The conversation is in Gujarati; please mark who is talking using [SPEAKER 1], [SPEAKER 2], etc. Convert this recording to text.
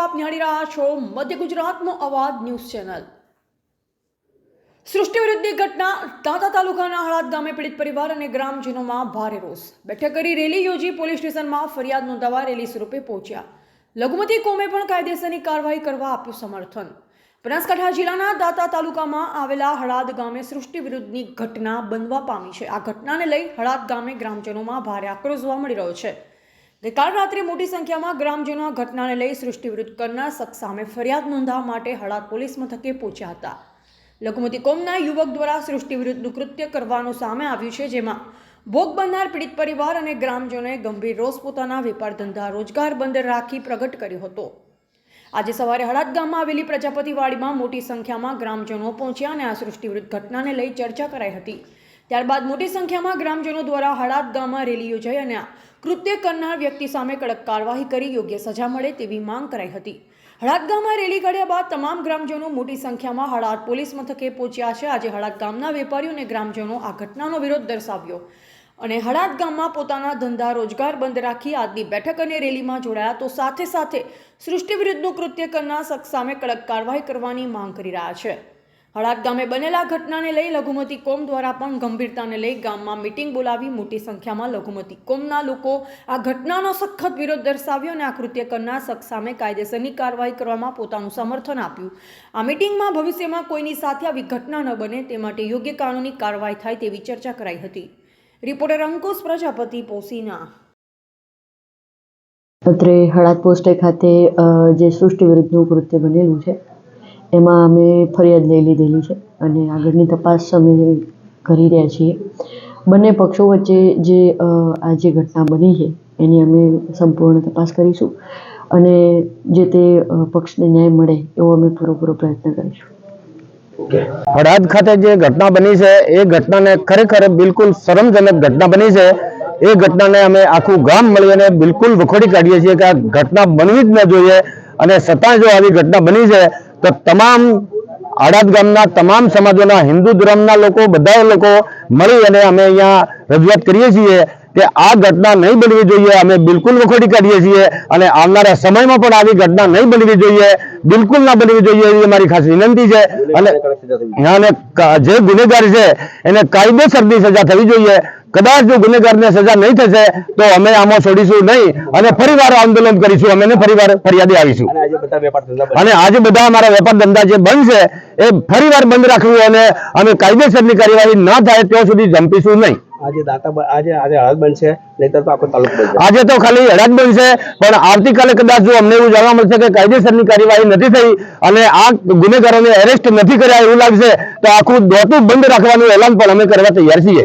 [SPEAKER 1] આપ નિહાળી રહ્યા છો મધ્ય ગુજરાતનો અવાજ ન્યૂઝ ચેનલ। સૃષ્ટિ વિરુદ્ધની ઘટના દાંતા તાલુકાના હળાદ ગામે પીડિત પરિવાર અને ગ્રામજનોમાં ભારે રોષ। બેઠક કરી રેલી યોજી પોલીસ સ્ટેશનમાં ફરિયાદ નોંધાવવા રેલી સ્વરૂપે પહોંચ્યા। લઘુમતી કોમે પણ કાયદેસરની કાર્યવાહી કરવા આપ્યું સમર્થન। બનાસકાંઠા જિલ્લાના દાંતા તાલુકામાં આવેલા હળાદ ગામે સૃષ્ટિ વિરુદ્ધની ઘટના બનવા પામી છે। આ ઘટનાને લઈ હળાદ ગામે ગ્રામજનોમાં ભારે આક્રોશ જોવા મળી રહ્યો છે। ગઈકાલ રાત્રે મોટી સંખ્યામાં ગ્રામજનો આ ઘટનાને લઈ સૃષ્ટિ વિરુદ્ધ કરનાર શખ્સ સામે ફરિયાદ નોંધાવવા માટે હળાદ પોલીસ મથકે પહોંચ્યા હતા। લઘુમતી કોમના યુવક દ્વારા સૃષ્ટિ વિરુદ્ધનું કૃત્ય કરવાનું સામે આવ્યું છે, જેમાં ભોગ બનનાર પીડિત પરિવાર અને ગ્રામજનોએ ગંભીર રોષ પોતાના વેપાર ધંધા રોજગાર બંધ રાખી પ્રગટ કર્યો હતો। આજે સવારે હળાદ ગામમાં આવેલી પ્રજાપતિવાડીમાં મોટી સંખ્યામાં ગ્રામજનો પહોંચ્યા અને આ સૃષ્ટિ વિરુદ્ધ ઘટનાને લઈ ચર્ચા કરાઈ હતી। ત્યારબાદ મોટી સંખ્યામાં ગ્રામજનો દ્વારા હળાદ ગામમાં રેલી યોજાઈ અને આ કૃત્ય કરનાર વ્યક્તિ સામે કડક કાર્યવાહી કરી યોગ્ય સજા મળે તેવી માંગ કરાઈ હતી। હળાદ ગામમાં રેલી કાઢ્યા બાદ તમામ ગ્રામજનો મોટી સંખ્યામાં હળાદ પોલીસ મથકે પહોંચ્યા છે। આજે હળાદ ગામના વેપારીઓ અને ગ્રામજનો આ ઘટનાનો વિરોધ દર્શાવ્યો અને હળાદ ગામમાં પોતાના ધંધા રોજગાર બંધ રાખી આજની બેઠક અને રેલીમાં જોડાયા તો સાથે સાથે સૃષ્ટિ વિરુદ્ધનું કૃત્ય કરનાર શખ્સ સામે કડક કાર્યવાહી કરવાની માંગ કરી રહ્યા છે। હળાદ ગામે બનેલા ઘટનાને લઈ લઘુમતી કોમ દ્વારા પણ ગંભીરતાને લઈ ગામમાં મીટિંગ બોલાવી મોટી સંખ્યામાં લઘુમતી કોમના લોકો આ ઘટનાનો સખત વિરોધ દર્શાવ્યો અને આ કૃત્ય કરનાર શખ્સ સામે કાયદેસરની કાર્યવાહી કરવામાં પોતાનું સમર્થન આપ્યું। આ મીટિંગમાં ભવિષ્યમાં કોઈની સાથે આવી ઘટના ન બને તે માટે યોગ્ય કાનૂની કાર્યવાહી થાય તેવી ચર્ચા કરાઈ હતી। રિપોર્ટર અંકુશ પ્રજાપતિ પોસીના।
[SPEAKER 2] અત્રે હળાદ પોસ્ટે ખાતે જે સૃષ્ટિ વિરુદ્ધનું કૃત્ય બનેલું છે એમાં અમે ફરિયાદ લઈ લીધેલી છે અને આગળની તપાસ અમે કરી રહ્યા છીએ। બંને પક્ષો વચ્ચે જે આ જે ઘટના બની છે એની અમે સંપૂર્ણ તપાસ કરીશું અને જે તે પક્ષને ન્યાય મળે એવો અમે પૂરેપૂરો પ્રયત્ન કરીશું।
[SPEAKER 3] હળાદ ખાતે જે ઘટના બની છે એ ઘટનાને ખરેખર બિલકુલ શરમજનક ઘટના બની છે। એ ઘટનાને અમે આખું ગામ મળી અને બિલકુલ વખોડી કાઢીએ છીએ કે આ ઘટના બનવી જ ન જોઈએ અને છતાં જો આવી ઘટના બની છે તો તમામ હળાદ ગામના તમામ સમાજોના હિન્દુ ધર્મના લોકો બધા લોકો મળી અને અમે અહીંયા રજૂઆત કરીએ છીએ કે આ ઘટના નહીં બનવી જોઈએ। અમે બિલકુલ વખોડી કાઢીએ છીએ અને આવનારા સમયમાં પણ આવી ઘટના નહીં બનવી જોઈએ, બિલકુલ ના બનવી જોઈએ એવી અમારી ખાસ વિનંતી છે અને જે ગુનેગાર છે એને કાયદેસરની સજા થવી જોઈએ। કદાચ જો ગુનેગારને સજા નહીં થશે તો અમે આમાં છોડીશું નહીં અને ફરીવાર આંદોલન કરીશું, અમે ફરીવાર ફરિયાદી આવીશું અને આજે બધા અમારા વેપાર ધંધા જે બંધ છે એ ફરીવાર બંધ રાખવું અને અમે કાયદેસરની કાર્યવાહી ના થાય ત્યાં સુધી જંપીશું નહીં। આજે હળાદ બનશે, નહીતર તો આખો તાલુકો બનશે। આજે તો ખાલી હળાદ બનશે, પણ આવતીકાલે કદાચ જો અમને એવું જાણવા મળશે કે કાયદેસરની કાર્યવાહી નથી થઈ અને આ ગુનેગારોને એરેસ્ટ નથી કર્યા એવું લાગશે તો આખું દોતું બંધ રાખવાનું એલાન પણ અમે કરવા તૈયાર છીએ।